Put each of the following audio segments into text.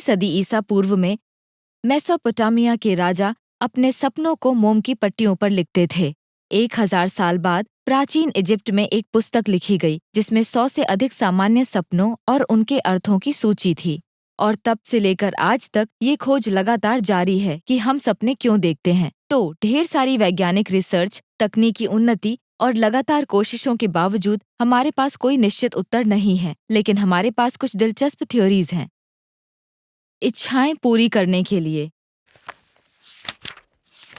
सदी ईसा पूर्व में मेसोपोटामिया के राजा अपने सपनों को मोम की पट्टियों पर लिखते थे। 1000 साल बाद प्राचीन इजिप्ट में एक पुस्तक लिखी गई जिसमें 100 से अधिक सामान्य सपनों और उनके अर्थों की सूची थी। और तब से लेकर आज तक ये खोज लगातार जारी है कि हम सपने क्यों देखते हैं। तो ढेर सारी वैज्ञानिक रिसर्च, तकनीकी उन्नति और लगातार कोशिशों के बावजूद हमारे पास कोई निश्चित उत्तर नहीं है, लेकिन हमारे पास कुछ दिलचस्प थ्योरीज हैं। इच्छाएं पूरी करने के लिए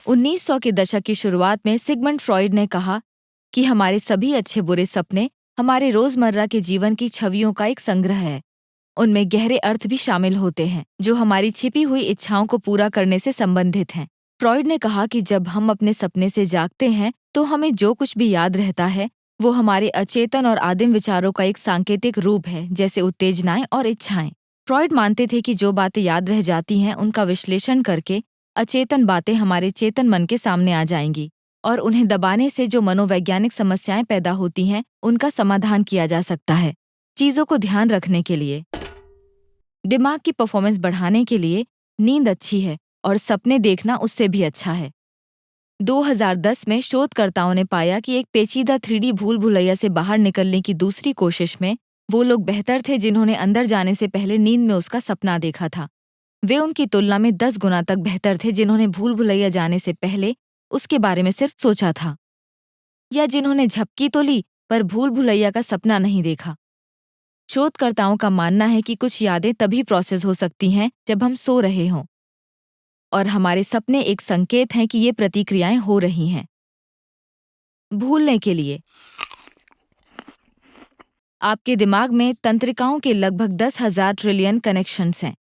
1900 के दशक की शुरुआत में सिगमंड फ्रॉइड ने कहा कि हमारे सभी अच्छे बुरे सपने हमारे रोजमर्रा के जीवन की छवियों का एक संग्रह है। उनमें गहरे अर्थ भी शामिल होते हैं जो हमारी छिपी हुई इच्छाओं को पूरा करने से संबंधित हैं। फ्रॉइड ने कहा कि जब हम अपने सपने से जागते हैं तो हमें जो कुछ भी याद रहता है वो हमारे अचेतन और आदिम विचारों का एक सांकेतिक रूप है, जैसे उत्तेजनाएं और इच्छाएं। फ्रॉइड मानते थे कि जो बातें याद रह जाती हैं उनका विश्लेषण करके अचेतन बातें हमारे चेतन मन के सामने आ जाएंगी और उन्हें दबाने से जो मनोवैज्ञानिक समस्याएं पैदा होती हैं उनका समाधान किया जा सकता है। चीजों को ध्यान रखने के लिए दिमाग की परफॉर्मेंस बढ़ाने के लिए नींद अच्छी है और सपने देखना उससे भी अच्छा है। 2010 में शोधकर्ताओं ने पाया कि एक पेचीदा 3D भूल भुलैया से बाहर निकलने की दूसरी कोशिश में वो लोग बेहतर थे जिन्होंने अंदर जाने से पहले नींद में उसका सपना देखा था। वे उनकी तुलना में 10 गुना तक बेहतर थे जिन्होंने भूल भुलैया जाने से पहले उसके बारे में सिर्फ सोचा था, या जिन्होंने झपकी तो ली पर भूल भुलैया का सपना नहीं देखा। शोधकर्ताओं का मानना है कि कुछ यादें तभी प्रोसेस हो सकती हैं जब हम सो रहे हों, और हमारे सपने एक संकेत हैं कि ये प्रतिक्रियाएं हो रही हैं। भूलने के लिए आपके दिमाग में तंत्रिकाओं के लगभग 10,000 ट्रिलियन कनेक्शंस हैं।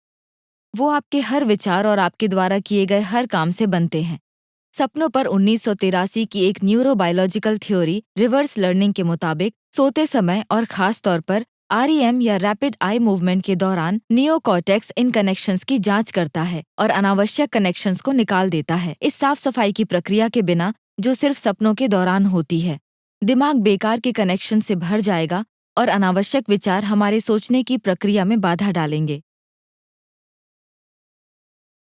वो आपके हर विचार और आपके द्वारा किए गए हर काम से बनते हैं। सपनों पर 1983 की एक न्यूरोबायोलॉजिकल थ्योरी रिवर्स लर्निंग के मुताबिक सोते समय और खास तौर पर REM या रैपिड आई मूवमेंट के दौरान नियोकॉर्टेक्स इन कनेक्शंस की जांच करता है और अनावश्यक कनेक्शंस को निकाल देता है। इस साफ सफाई की प्रक्रिया के बिना, जो सिर्फ सपनों के दौरान होती है, दिमाग बेकार के कनेक्शन से भर जाएगा और अनावश्यक विचार हमारे सोचने की प्रक्रिया में बाधा डालेंगे।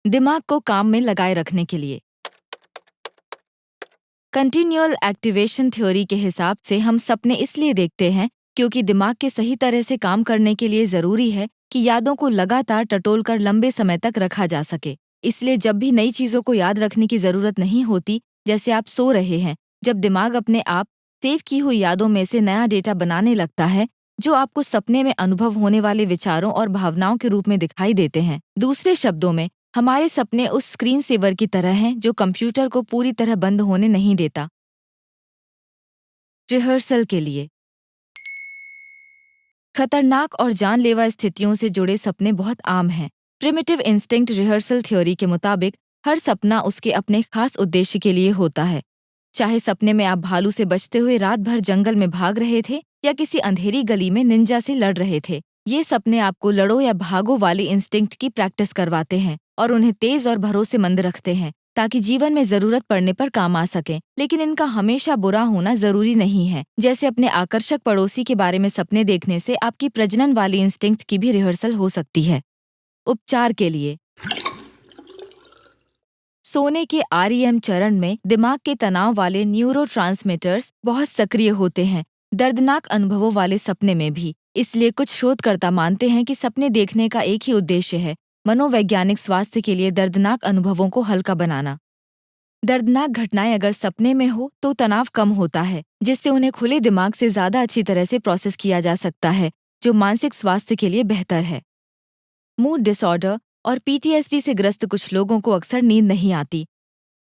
दिमाग को काम में लगाए रखने के लिए कंटिन्यूअल एक्टिवेशन थ्योरी के हिसाब से हम सपने इसलिए देखते हैं क्योंकि दिमाग के सही तरह से काम करने के लिए जरूरी है कि यादों को लगातार टटोलकर लंबे समय तक रखा जा सके। इसलिए जब भी नई चीजों को याद रखने की जरूरत नहीं होती, जैसे आप सो रहे हैं, जब दिमाग अपने आप सेव की हुई यादों में से नया डेटा बनाने लगता है जो आपको सपने में अनुभव होने वाले विचारों और भावनाओं के रूप में दिखाई देते हैं। दूसरे शब्दों में, हमारे सपने उस स्क्रीन सेवर की तरह हैं जो कंप्यूटर को पूरी तरह बंद होने नहीं देता। रिहर्सल के लिए खतरनाक और जानलेवा स्थितियों से जुड़े सपने बहुत आम हैं। प्रिमिटिव इंस्टिंक्ट रिहर्सल थ्योरी के मुताबिक हर सपना उसके अपने खास उद्देश्य के लिए होता है। चाहे सपने में आप भालू से बचते हुए रात भर जंगल में भाग रहे थे या किसी अंधेरी गली में निंजा से लड़ रहे थे, ये सपने आपको लड़ो या भागो वाली इंस्टिंक्ट की प्रैक्टिस करवाते हैं और उन्हें तेज और भरोसेमंद रखते हैं ताकि जीवन में जरूरत पड़ने पर काम आ सके। लेकिन इनका हमेशा बुरा होना जरूरी नहीं है। जैसे अपने आकर्षक पड़ोसी के बारे में सपने देखने से आपकी प्रजनन वाली इंस्टिंक्ट की भी रिहर्सल हो सकती है। उपचार के लिए सोने के REM चरण में दिमाग के तनाव वाले न्यूरोट्रांसमीटर्स बहुत सक्रिय होते हैं, दर्दनाक अनुभवों वाले सपने में भी। इसलिए कुछ शोधकर्ता मानते हैं कि सपने देखने का एक ही उद्देश्य है, मनोवैज्ञानिक स्वास्थ्य के लिए दर्दनाक अनुभवों को हल्का बनाना। दर्दनाक घटनाएं अगर सपने में हो तो तनाव कम होता है, जिससे उन्हें खुले दिमाग से ज्यादा अच्छी तरह से प्रोसेस किया जा सकता है, जो मानसिक स्वास्थ्य के लिए बेहतर है। मूड डिसऑर्डर और PTSD से ग्रस्त कुछ लोगों को अक्सर नींद नहीं आती।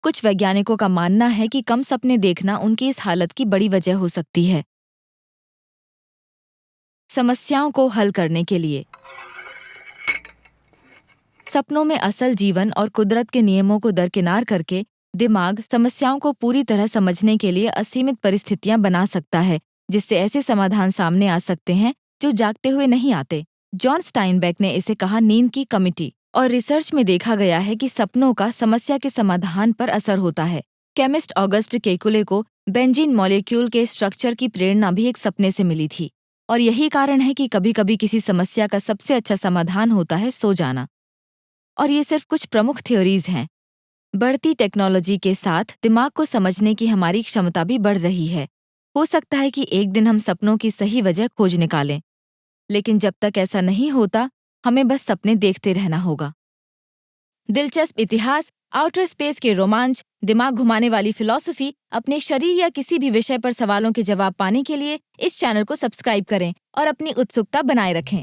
कुछ वैज्ञानिकों का मानना है कि कम सपने देखना उनकी इस हालत की बड़ी वजह हो सकती है। समस्याओं को हल करने के लिए सपनों में असल जीवन और कुदरत के नियमों को दरकिनार करके दिमाग समस्याओं को पूरी तरह समझने के लिए असीमित परिस्थितियां बना सकता है, जिससे ऐसे समाधान सामने आ सकते हैं जो जागते हुए नहीं आते। जॉन स्टाइनबेक ने इसे कहा नींद की कमिटी, और रिसर्च में देखा गया है कि सपनों का समस्या के समाधान पर असर होता है। केमिस्ट ऑगस्ट केकुले को बेंजीन मॉलिक्यूल के स्ट्रक्चर की प्रेरणा भी एक सपने से मिली थी, और यही कारण है कि कभी-कभी किसी समस्या का सबसे अच्छा समाधान होता है सो जाना। और ये सिर्फ कुछ प्रमुख थ्योरीज हैं। बढ़ती टेक्नोलॉजी के साथ दिमाग को समझने की हमारी क्षमता भी बढ़ रही है। हो सकता है कि एक दिन हम सपनों की सही वजह खोज निकालें, लेकिन जब तक ऐसा नहीं होता, हमें बस सपने देखते रहना होगा। दिलचस्प इतिहास, आउटर स्पेस के रोमांच, दिमाग घुमाने वाली फिलॉसफी, अपने शरीर या किसी भी विषय पर सवालों के जवाब पाने के लिए इस चैनल को सब्सक्राइब करें और अपनी उत्सुकता बनाए रखें।